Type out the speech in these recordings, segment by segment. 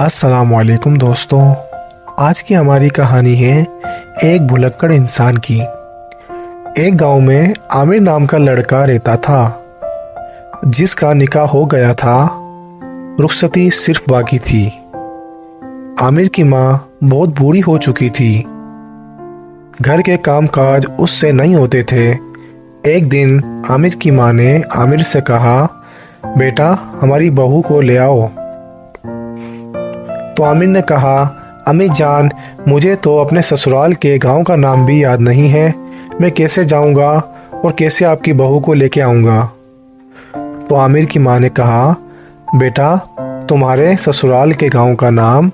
अस्सलामुअलैकुम दोस्तों। आज की हमारी कहानी है एक भुलक्कड़ इंसान की। एक गांव में आमिर नाम का लड़का रहता था जिसका निकाह हो गया था। रुखसती सिर्फ बाकी थी। आमिर की माँ बहुत बूढ़ी हो चुकी थी। घर के कामकाज उससे नहीं होते थे। एक दिन आमिर की माँ ने आमिर से कहा, बेटा हमारी बहू को ले आओ। तो आमिर ने कहा, अम्मी जान मुझे तो अपने ससुराल के गांव का नाम भी याद नहीं है। मैं कैसे जाऊंगा और कैसे आपकी बहू को लेके आऊंगा। तो आमिर की माँ ने कहा, बेटा तुम्हारे ससुराल के गांव का नाम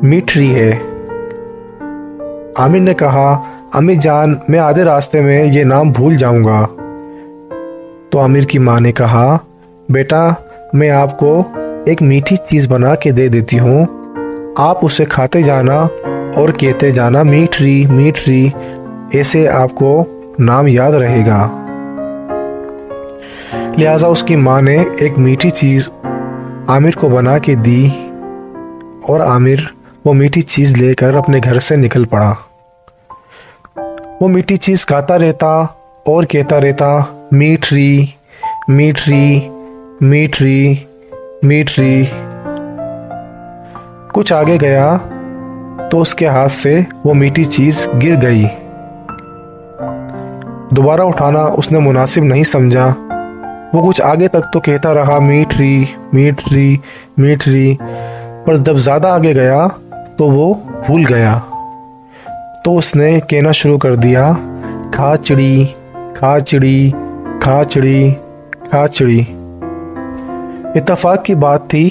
मीठरी है। आमिर ने कहा, अम्मी जान मैं आधे रास्ते में ये नाम भूल जाऊंगा। तो आमिर की माँ ने कहा, बेटा मैं आपको एक मीठी चीज़ बना के दे देती हूँ, आप उसे खाते जाना और कहते जाना मीठरी मीठरी, ऐसे आपको नाम याद रहेगा। लिहाजा उसकी माँ ने एक मीठी चीज़ आमिर को बना के दी और आमिर वो मीठी चीज़ लेकर अपने घर से निकल पड़ा। वो मीठी चीज़ खाता रहता और कहता रहता मीठरी मीठरी मीठरी मीठरी। कुछ आगे गया तो उसके हाथ से वो मीठी चीज़ गिर गई। दोबारा उठाना उसने मुनासिब नहीं समझा। वो कुछ आगे तक तो कहता रहा मीठरी मीठरी मीठरी, पर जब ज़्यादा आगे गया तो वो भूल गया। तो उसने कहना शुरू कर दिया, खाचड़ी खाचड़ी खाचड़ी खाचड़ी। इत्तफाक की बात थी,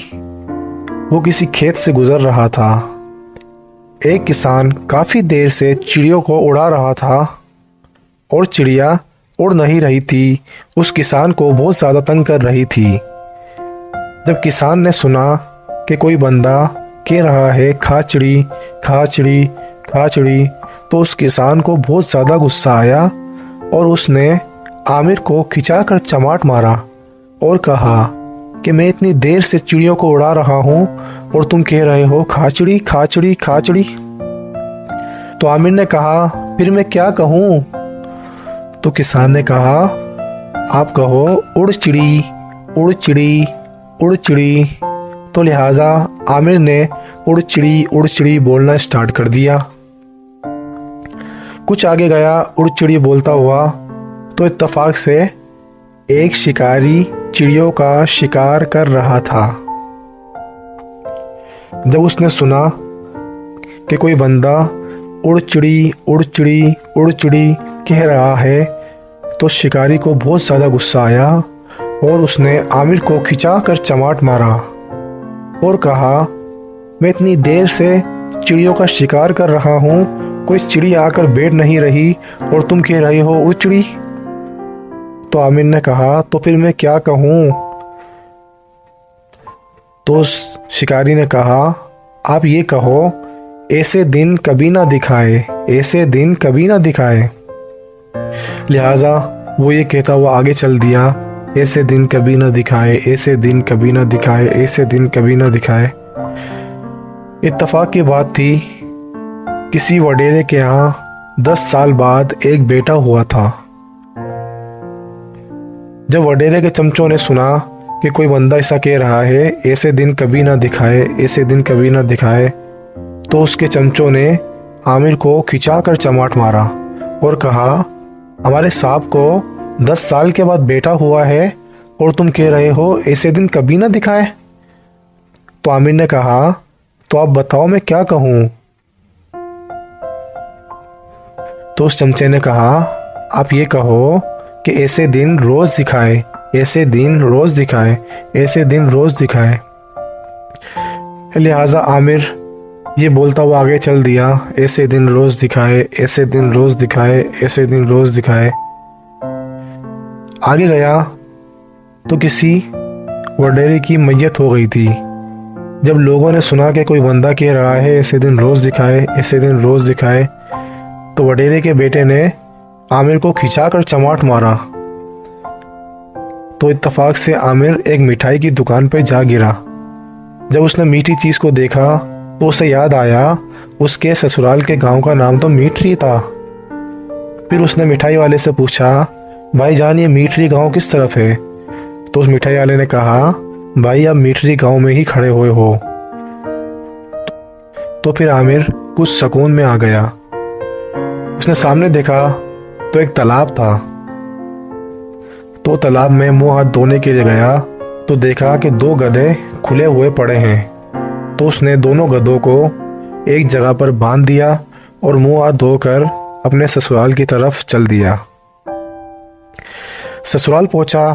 वो किसी खेत से गुजर रहा था। एक किसान काफ़ी देर से चिड़ियों को उड़ा रहा था और चिड़िया उड़ नहीं रही थी। उस किसान को बहुत ज़्यादा तंग कर रही थी। जब किसान ने सुना कि कोई बंदा कह रहा है खाचड़ी खाचड़ी खाचड़ी, तो उस किसान को बहुत ज़्यादा गुस्सा आया और उसने आमिर को खिंचाकर चमाट मारा और कहा कि मैं इतनी देर से चिड़ियों को उड़ा रहा हूँ और तुम कह रहे हो खाचड़ी खाचड़ी खाचड़ी। तो आमिर ने कहा, फिर मैं क्या कहूँ। तो किसान ने कहा, आप कहो उड़ चिड़ी उड़ चिड़ी उड़ चिड़ी। तो लिहाजा आमिर ने उड़ चिड़ी बोलना स्टार्ट कर दिया। कुछ आगे गया उड़ चिड़ी बोलता हुआ तो इत्तफाक से एक शिकारी चिड़ियों का शिकार कर रहा था। जब उसने सुना कि कोई बंदा उड़ चिड़ी उड़ चिड़ी उड़ चिड़ी कह रहा है तो शिकारी को बहुत ज़्यादा गुस्सा आया और उसने आमिर को खिंचाकर चमाट मारा और कहा, मैं इतनी देर से चिड़ियों का शिकार कर रहा हूँ, कोई चिड़ी आकर बैठ नहीं रही और तुम कह रहे हो उड़ चिड़ी। तो आमिर ने कहा, तो फिर मैं क्या कहूँ। तो शिकारी ने कहा, आप ये कहो, ऐसे दिन कभी ना दिखाए, ऐसे दिन कभी ना दिखाए। लिहाजा वो ये कहता हुआ आगे चल दिया, ऐसे दिन कभी ना दिखाए, ऐसे दिन कभी ना दिखाए, ऐसे दिन कभी ना दिखाए। इत्तफाक की बात थी, किसी वडेरे के यहाँ 10 साल बाद एक बेटा हुआ था। जब वडेरे के चमचों ने सुना कि कोई बंदा ऐसा कह रहा है, ऐसे दिन कभी ना दिखाए, ऐसे दिन कभी ना दिखाए, तो उसके चमचों ने आमिर को खिंचाकर चमाट मारा और कहा, हमारे साहब को 10 साल के बाद बेटा हुआ है और तुम कह रहे हो ऐसे दिन कभी ना दिखाए। तो आमिर ने कहा, तो आप बताओ मैं क्या कहूँ। तो उस चमचे ने कहा, आप ये कहो कि ऐसे दिन रोज़ दिखाए, ऐसे दिन रोज़ दिखाए, ऐसे दिन रोज़ दिखाए। लिहाजा आमिर ये बोलता हुआ आगे चल दिया, ऐसे दिन रोज़ दिखाए, ऐसे दिन रोज़ दिखाए, ऐसे दिन रोज़ दिखाए। आगे गया तो किसी वडेरे की मैयत हो गई थी। जब लोगों ने सुना कि कोई बंदा कह रहा है ऐसे दिन रोज़ दिखाए, ऐसे दिन रोज़ दिखाए, तो वडेरे के बेटे ने आमिर को खिंचाकर चमाट मारा। तो इत्तफाक से आमिर एक मिठाई की दुकान पर जा गिरा जब उसने मीठी चीज़ को देखा तो उसे याद आया उसके ससुराल के गांव का नाम तो मीठरी था। फिर उसने मिठाई वाले से पूछा, भाईजान ये मीठरी गांव किस तरफ है? तो उस मिठाई वाले ने कहा, भाई आप मीठरी गांव में ही खड़े हुए हो। तो फिर आमिर कुछ सुकून में आ गया। उसने सामने देखा तो एक तालाब था। तो तालाब में मुंह हाथ धोने के लिए गया तो देखा कि 2 गधे खुले हुए पड़े हैं। तो उसने दोनों गधों को एक जगह पर बांध दिया और मुंह हाथ धोकर अपने ससुराल की तरफ चल दिया। ससुराल पहुंचा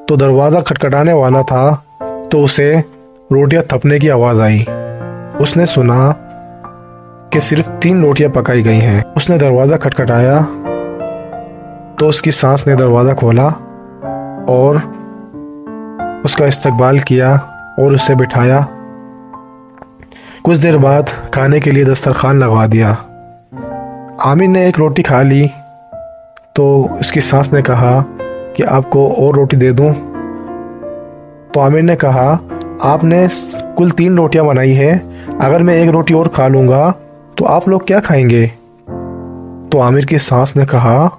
तो दरवाज़ा खटखटाने वाला था तो उसे रोटियां थपने की आवाज़ आई। उसने सुना कि सिर्फ 3 रोटियां पकाई गई हैं। उसने दरवाज़ा खटखटाया तो उसकी सास ने दरवाज़ा खोला और उसका इस्तकबाल किया और उसे बिठाया। कुछ देर बाद खाने के लिए दस्तरखान लगवा दिया। आमिर ने एक रोटी खा ली तो उसकी सास ने कहा कि आपको और रोटी दे दूं? तो आमिर ने कहा, आपने कुल 3 रोटियां बनाई है, अगर मैं एक रोटी और खा लूँगा तो आप लोग क्या खाएंगे? तो आमिर की सास ने कहा,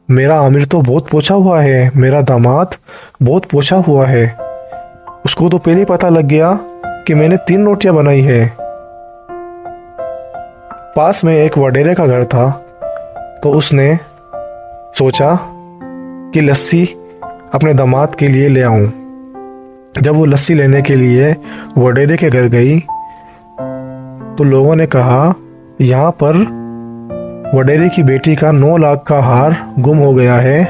मेरा आमिर तो बहुत पोछा हुआ है, मेरा दामाद बहुत पोछा हुआ है, उसको तो पहले ही पता लग गया कि मैंने 3 रोटियां बनाई है। पास में एक वडेरे का घर था तो उसने सोचा कि लस्सी अपने दामाद के लिए ले आऊं। जब वो लस्सी लेने के लिए वडेरे के घर गई तो लोगों ने कहा, यहाँ पर वडेरे की बेटी का 9 लाख का हार गुम हो गया है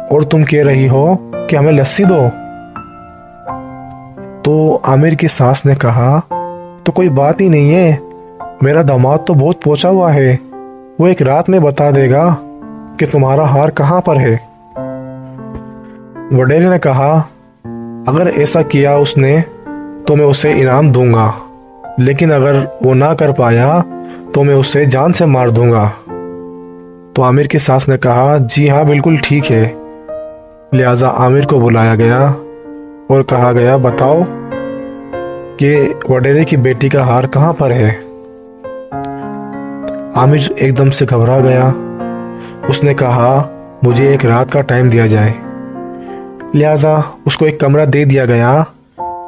और तुम कह रही हो कि हमें लस्सी दो। तो आमिर की सास ने कहा, तो कोई बात ही नहीं है, मेरा दामाद तो बहुत पोछा हुआ है, वो एक रात में बता देगा कि तुम्हारा हार कहाँ पर है। वडेरे ने कहा, अगर ऐसा किया उसने तो मैं उसे इनाम दूंगा, लेकिन अगर वो ना कर पाया तो मैं उसे जान से मार दूंगा। तो आमिर की सास ने कहा, जी हाँ बिल्कुल ठीक है। लिहाजा आमिर को बुलाया गया और कहा गया, बताओ कि वडेरे की बेटी का हार कहाँ पर है। आमिर एकदम से घबरा गया। उसने कहा, मुझे एक रात का टाइम दिया जाए। लिहाजा उसको एक कमरा दे दिया गया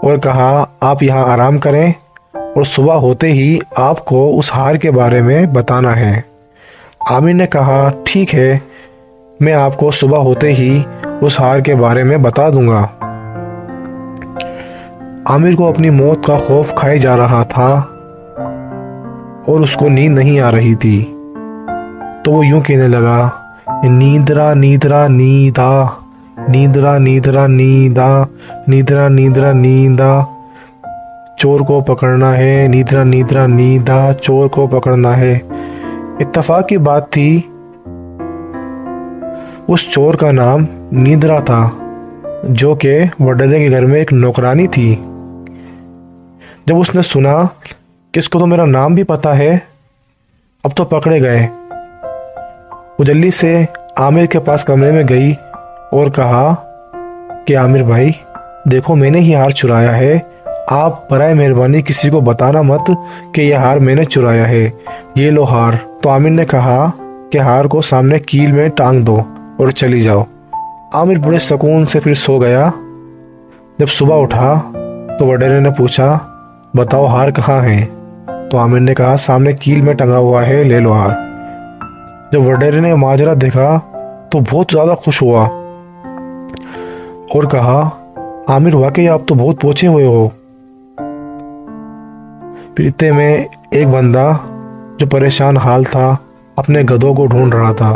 और कहा, आप यहाँ आराम करें और सुबह होते ही आपको उस हार के बारे में बताना है। आमिर ने कहा, ठीक है, मैं आपको सुबह होते ही उस हार के बारे में बता दूंगा। आमिर को अपनी मौत का खौफ खाए जा रहा था और उसको नींद नहीं आ रही थी। तो वो यूं कहने लगा, नींदरा नींदरा नींदा, नींदरा नींदरा नींदा, नींदरा नींदरा नींदा, चोर को पकड़ना है, नींदरा नींदरा नींदा, चोर को पकड़ना है। इत्तफाक की बात थी, उस चोर का नाम नींदरा था, जो कि वडेरे के घर में एक नौकरानी थी। जब उसने सुना कि इसको तो मेरा नाम भी पता है, अब तो पकड़े गए, वो जल्दी से आमिर के पास कमरे में गई और कहा कि आमिर भाई देखो, मैंने ही हार चुराया है, आप बराए मेहरबानी किसी को बताना मत कि यह हार मैंने चुराया है, ये लो हार। तो आमिर ने कहा कि हार को सामने कील में टांग दो और चली जाओ। आमिर बड़े सुकून से फिर सो गया। जब सुबह उठा तो वडेरे ने पूछा, बताओ हार कहाँ है? तो आमिर ने कहा, सामने कील में टंगा हुआ है, ले लो हार। जब वडेरे ने माजरा देखा तो बहुत ज़्यादा खुश हुआ और कहा, आमिर वाकई आप तो बहुत पोछे हुए हो। फिर इतने में एक बंदा जो परेशान हाल था, अपने गधों को ढूंढ रहा था,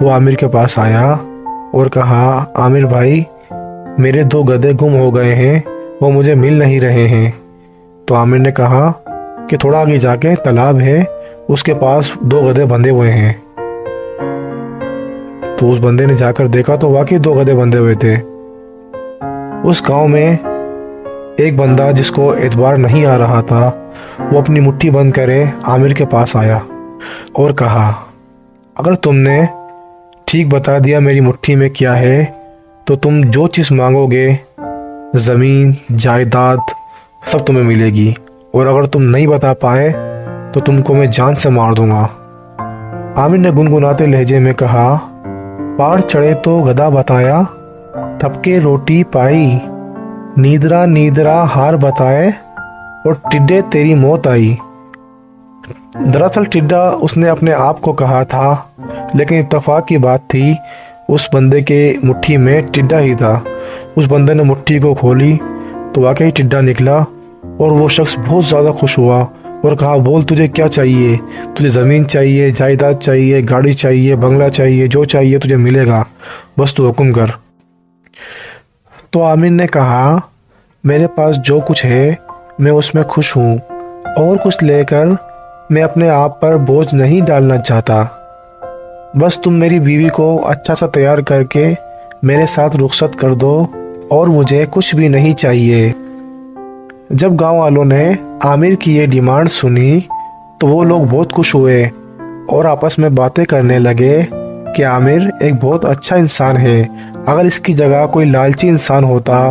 वो आमिर के पास आया और कहा, आमिर भाई मेरे 2 गधे गुम हो गए हैं, वो मुझे मिल नहीं रहे हैं। तो आमिर ने कहा कि थोड़ा आगे जाके तालाब है, उसके पास 2 गधे बंधे हुए हैं। तो उस बंदे ने जाकर देखा तो वाकई 2 गधे बंधे हुए थे। उस गांव में एक बंदा जिसको एतबार नहीं आ रहा था, वो अपनी मुट्ठी बंद करे आमिर के पास आया और कहा, अगर तुमने ठीक बता दिया मेरी मुट्ठी में क्या है, तो तुम जो चीज़ मांगोगे, ज़मीन, जायदाद, सब तुम्हें मिलेगी, और अगर तुम नहीं बता पाए तो तुमको मैं जान से मार दूंगा। आमिर ने गुनगुनाते लहजे में कहा, पहाड़ चढ़े तो गधा बताया, थपके रोटी पाई, नीदरा नीदरा हार बताए, और टिड्डे तेरी मौत आई। दरअसल टिड्डा उसने अपने आप को कहा था, लेकिन इत्तेफाक की बात थी उस बंदे के मुट्ठी में टिड्डा ही था। उस बंदे ने मुट्ठी को खोली तो वाकई टिड्डा निकला, और वो शख्स बहुत ज़्यादा खुश हुआ और कहा, बोल तुझे क्या चाहिए? तुझे ज़मीन चाहिए, जायदाद चाहिए, गाड़ी चाहिए, बंगला चाहिए, जो चाहिए तुझे मिलेगा, बस तू हुक्म कर। तो आमिर ने कहा, मेरे पास जो कुछ है मैं उसमें खुश हूँ, और कुछ लेकर मैं अपने आप पर बोझ नहीं डालना चाहता। बस तुम मेरी बीवी को अच्छा सा तैयार करके मेरे साथ रुखसत कर दो, और मुझे कुछ भी नहीं चाहिए। जब गांव वालों ने आमिर की ये डिमांड सुनी तो वो लोग बहुत खुश हुए और आपस में बातें करने लगे कि आमिर एक बहुत अच्छा इंसान है। अगर इसकी जगह कोई लालची इंसान होता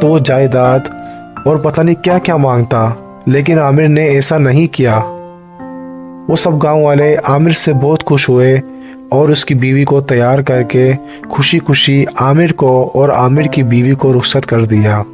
तो वो जायदाद और पता नहीं क्या क्या मांगता, लेकिन आमिर ने ऐसा नहीं किया। वो सब गांव वाले आमिर से बहुत खुश हुए और उसकी बीवी को तैयार करके खुशी खुशी आमिर को और आमिर की बीवी को रुखसत कर दिया।